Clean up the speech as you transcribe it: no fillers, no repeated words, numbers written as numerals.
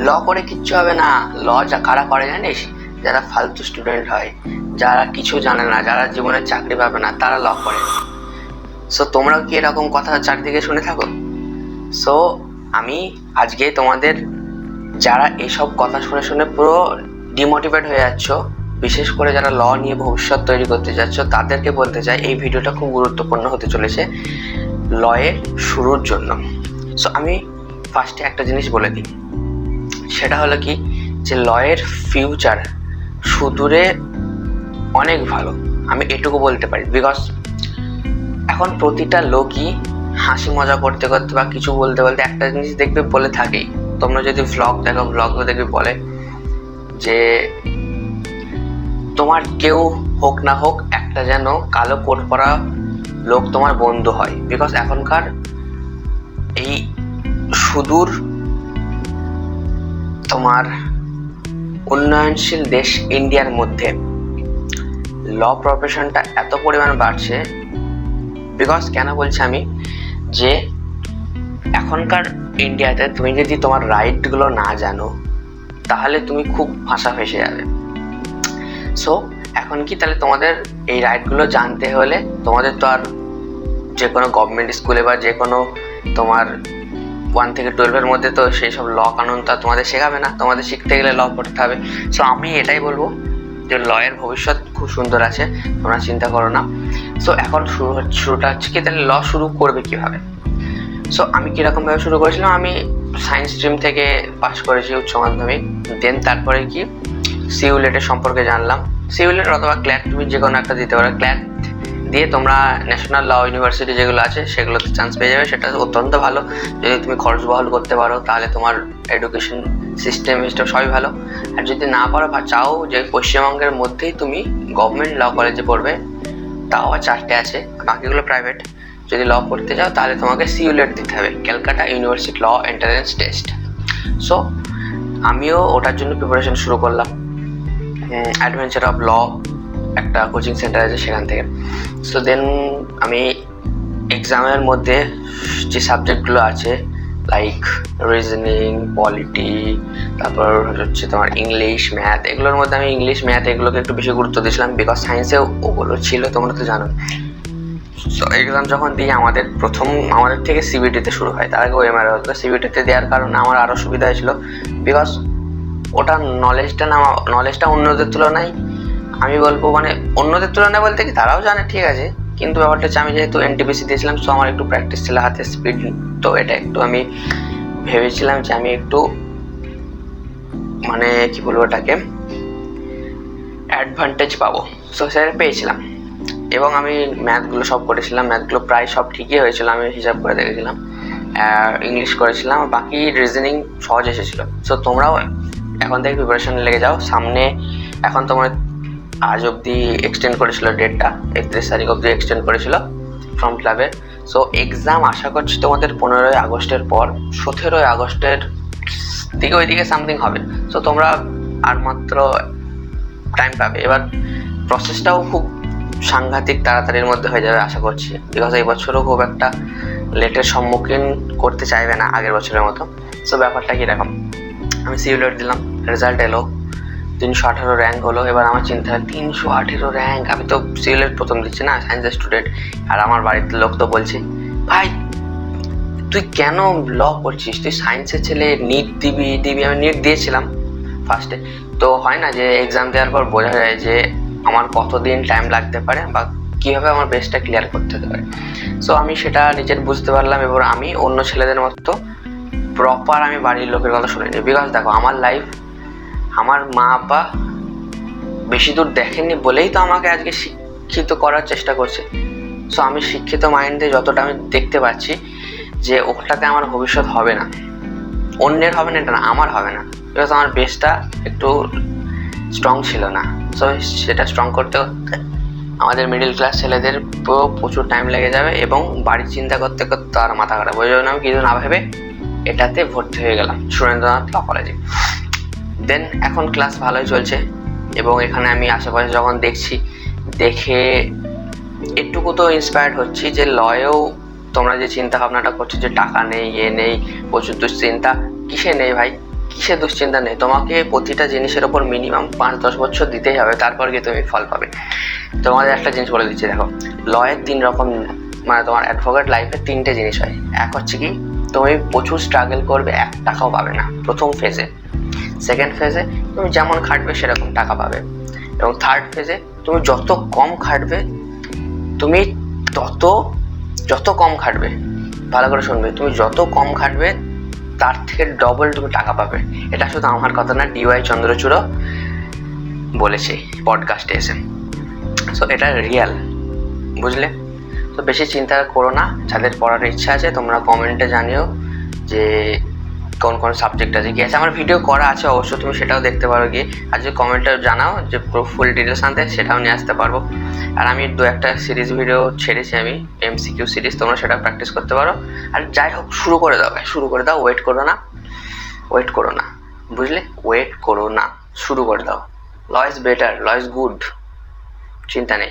ল করে কিচ্ছু হবে না। ল যা কারা করে জানিস? যারা ফালতু স্টুডেন্ট হয়, যারা কিছু জানে না, যারা জীবনে চাকরি পাবে না, তারা ল করে। সো তোমরাও কি এরকম কথা চারদিকে শুনে থাকো? সো আমি আজকে তোমাদের, যারা এইসব কথা শুনে শুনে পুরো ডিমোটিভেট হয়ে যাচ্ছ, বিশেষ করে যারা ল নিয়ে ভবিষ্যৎ তৈরি করতে যাচ্ছ, তাদেরকে বলতে চাই এই ভিডিওটা খুব গুরুত্বপূর্ণ হতে চলেছে লয়ের শুরুর জন্য। সো আমি ফার্স্টে একটা জিনিস বলে দিই, সেটা হলো কি, যে লয়ের ফিউচার সুদূরে অনেক ভালো, আমি এটুকু বলতে পারি। বিকজ এখন প্রতিটা লোকই হাসি মজা করতে করতে বা কিছু বলতে বলতে একটা জিনিস দেখবে বলে থাকেই। তোমরা যদি ভ্লগ দেখো, ভ্লগও দেখবে বলে যে তোমার কেউ হোক না হোক একটা যেন কালো কোট পরা লোক তোমার বন্ধু হয়। বিকজ এখনকার এই সুদূর তোমার উন্নয়নশীল দেশ ইন্ডিয়ার মধ্যে ল প্রফেশনটা এত পরিমাণ বাড়ছে। বিকজ কেন বলছি আমি, যে এখনকার ইন্ডিয়াতে তুমি যদি তোমার রাইটগুলো না জানো, তাহলে তুমি খুব ভাষা ফেসে যাবে। সো এখন কি, তাহলে তোমাদের এই রাইটগুলো জানতে হলে তোমাদের তো আর যে কোনো গভর্নমেন্ট স্কুলে বা যে কোনো তোমার 1 থেকে 12-এর মধ্যে তো সেই সব ল কানুন তা তোমাদের শেখাবে না, তোমাদের শিখতে গেলে ল পড়তে হবে। সো আমি এটাই বলবো যে লয়ের ভবিষ্যৎ খুব সুন্দর আছে, তোমরা চিন্তা করো না। সো এখন শুরুটা হচ্ছে কি, তাহলে ল শুরু করবে কিভাবে? সো আমি কীরকমভাবে শুরু করেছিলাম, আমি সায়েন্স স্ট্রিম থেকে পাস করেছি উচ্চ মাধ্যমিক। দেন তারপরে কি সিউলেটের সম্পর্কে জানলাম। সিউলেট অথবা ক্ল্যাট, তুমি যে কোনো একটা দিতে পারো। ক্ল্যাট দিয়ে তোমরা ন্যাশনাল ল ইউনিভার্সিটি যেগুলো আছে সেগুলোতে চান্স পেয়ে যাবে, সেটা অত্যন্ত ভালো। যদি তুমি খরচ বহল করতে পারো তাহলে তোমার এডুকেশন সিস্টেম সবই ভালো। আর যদি না পারো বা চাও যে পশ্চিমবঙ্গের মধ্যেই তুমি গভর্নমেন্ট ল কলেজে পড়বে, তাও 4টে আছে, বাকিগুলো প্রাইভেট। যদি ল পড়তে চাও তাহলে তোমাকে সিউলেট দিতে হবে, Calcutta university law entrance test. So আমিও ওটার জন্য প্রিপারেশন শুরু করলাম। অ্যাডভেঞ্চার অফ ল একটা কোচিং সেন্টার আছে সেখান থেকে। সো দেন আমি এক্সামের মধ্যে যে সাবজেক্টগুলো আছে লাইক রিজনিং, পলিটি, তারপর হচ্ছে তোমার ইংলিশ, ম্যাথ, এগুলোর মধ্যে আমি ইংলিশ, ম্যাথ এগুলোকে একটু বেশি গুরুত্ব দিয়েছিলাম। বিকজ সায়েন্সেও ওগুলো ছিল, তোমরা তো জানো। সো এক্সাম যখন দিই, আমাদের থেকে সিবিটিতে শুরু হয়, তার আগে ওএমআর হতো। সিবিটিতে দেওয়ার কারণে আমার আরও সুবিধা হয়েছিল, বিকজ ওটা নলেজটা অন্যদের তুলনায়, আমি বলবো মানে অন্যদের তুলনায় বলতে কি তারাও জানে ঠিক আছে, কিন্তু ব্যাপারটা হচ্ছে আমি যেহেতু এনটিপিসি দিয়েছিলাম, সো আমার একটু প্র্যাকটিস ছিল, হাতে স্পিড। তো এটা একটু আমি ভেবেছিলাম যে আমি একটু মানে কি বলবো ওটাকে, অ্যাডভান্টেজ পাবো। সো সেটা পেয়েছিলাম। এবং আমি ম্যাথগুলো সব করেছিলাম, ম্যাথগুলো প্রায় সব ঠিকই হয়েছিল, আমি হিসাব করে দেখেছিলাম। ইংলিশ করেছিলাম, বাকি রিজনিং সহজ এসেছিলো। সো তোমরাও এখন থেকে প্রিপারেশন লেগে যাও। সামনে এখন তোমার আজ অবধি এক্সটেন্ড করেছিল ডেটটা, 31 তারিখ অবধি এক্সটেন্ড করেছিল ফর্ম ফিল আপের। সো এক্সাম আশা করছি তোমাদের 15ই আগস্টের পর 17ই আগস্টের দিকে ওইদিকে সামথিং হবে। সো তোমরা আর মাত্র টাইম পাবে। এবার প্রসেসটাও খুব সাংঘাতিক তাড়াতাড়ির মধ্যে হয়ে যাবে আশা করছি, বিকজ এই বছরও খুব একটা লেটের সম্মুখীন করতে চাইবে না আগের বছরের মতো। সো ব্যাপারটা কীরকম, আমি সিউলেট দিলাম, রেজাল্ট এলো, 318 র্যাঙ্ক হলো। এবার আমার চিন্তা হয় 318 র্যাঙ্ক, আমি তো সিউলেট প্রথম দিচ্ছি না, সায়েন্সের স্টুডেন্ট। আর আমার বাড়িতে লোক তো বলছে, ভাই তুই কেন ল পড়ছিস, তুই সায়েন্সের ছেলে, নিট দিবি। আমি নিট দিয়েছিলাম ফার্স্টে। তো হয় না যে এক্সাম দেওয়ার পর বোঝা যায় যে আমার কতদিন টাইম লাগতে পারে বা কীভাবে আমার বেসটা ক্লিয়ার করতে হতে পারে। সো আমি সেটা নিজের বুঝতে পারলাম। এবার আমি অন্য ছেলেদের মতো প্রপার আমি বাড়ির লোকের কথা শুনিনি। বিকজ দেখো, আমার লাইফ আমার মা বাবা বেশি দূর দেখেননি বলেই তো আমাকে আজকে শিক্ষিত করার চেষ্টা করছে। সো আমি শিক্ষিত মাইন্ডে যতটা আমি দেখতে পাচ্ছি যে ওটাতে আমার ভবিষ্যৎ হবে না, অন্যের হবে না, এটা না, আমার হবে না। বিকজ আমার বেসটা একটু স্ট্রং ছিল না। সো সেটা স্ট্রং করতে করতে আমাদের মিডল ক্লাস ছেলেদের প্রচুর টাইম লেগে যাবে, এবং বাড়ির চিন্তা করতে করতে আর মাথা খারাপ। ওই জন্য আমি কিছু না ভেবে এটাতে ভর্তি হয়ে গেলাম, সুরেন্দ্রনাথ ল কলেজে। দেন এখন ক্লাস ভালোই চলছে, এবং এখানে আমি আশেপাশে যখন দেখে একটুকু তো ইন্সপায়ার্ড হচ্ছি যে লয়েও তোমরা যে চিন্তা ভাবনাটা করছো যে টাকা নেই, নেই, প্রচুর দুশ্চিন্তা, কিসে নেই ভাই, কিসের দুশ্চিন্তা নেই, তোমাকে প্রতিটা জিনিসের ওপর মিনিমাম 5-10 বছর দিতেই হবে, তারপর গিয়ে তুমি ফল পাবে। তোমাদের একটা জিনিস বলে দিচ্ছি, দেখো লয়ের 3 রকম, মানে তোমার অ্যাডভোকেট লাইফে 3টে জিনিস হয়। এক হচ্ছে কি, তুমি প্রচুর স্ট্রাগল করবে, 1 টাকাও পাবে না প্রথম ফেজে। সেকেন্ড ফেজে তুমি যেমন খাটবে সেরকম টাকা পাবে। এবং থার্ড ফেজে তুমি যত কম খাটবে, তুমি যত কম খাটবে, ভালো করে শুনবে, তুমি যত কম খাটবে তার থেকে ডবল তুমি টাকা পাবে। এটা শুধু আমার কথা না, DY চন্দ্রচূড় বলেছে পডকাস্টে এসে। সো এটা রিয়েল, বুঝলে? তো বেশি চিন্তা করো না। যাদের পড়ার ইচ্ছা আছে তোমরা কমেন্টে জানিও যে কোন কোন সাবজেক্ট আছে, কি আছে। আমার ভিডিও করা আছে অবশ্য, তুমি সেটাও দেখতে পারো গিয়ে। আর যদি কমেন্টে জানাও যে পুরো ফুল ডিটেলস আনতে, সেটাও নিয়ে আসতে পারবো। আর আমি 2-1টা সিরিজ ভিডিও ছেড়েছি আমি, MCQ সিরিজ, তোমরা সেটা প্র্যাকটিস করতে পারো। আর যাই হোক শুরু করে দাও, ওয়েট করো না, বুঝলে? ওয়েট করো না, শুরু করে দাও। Law is better, law is good, চিন্তা নেই।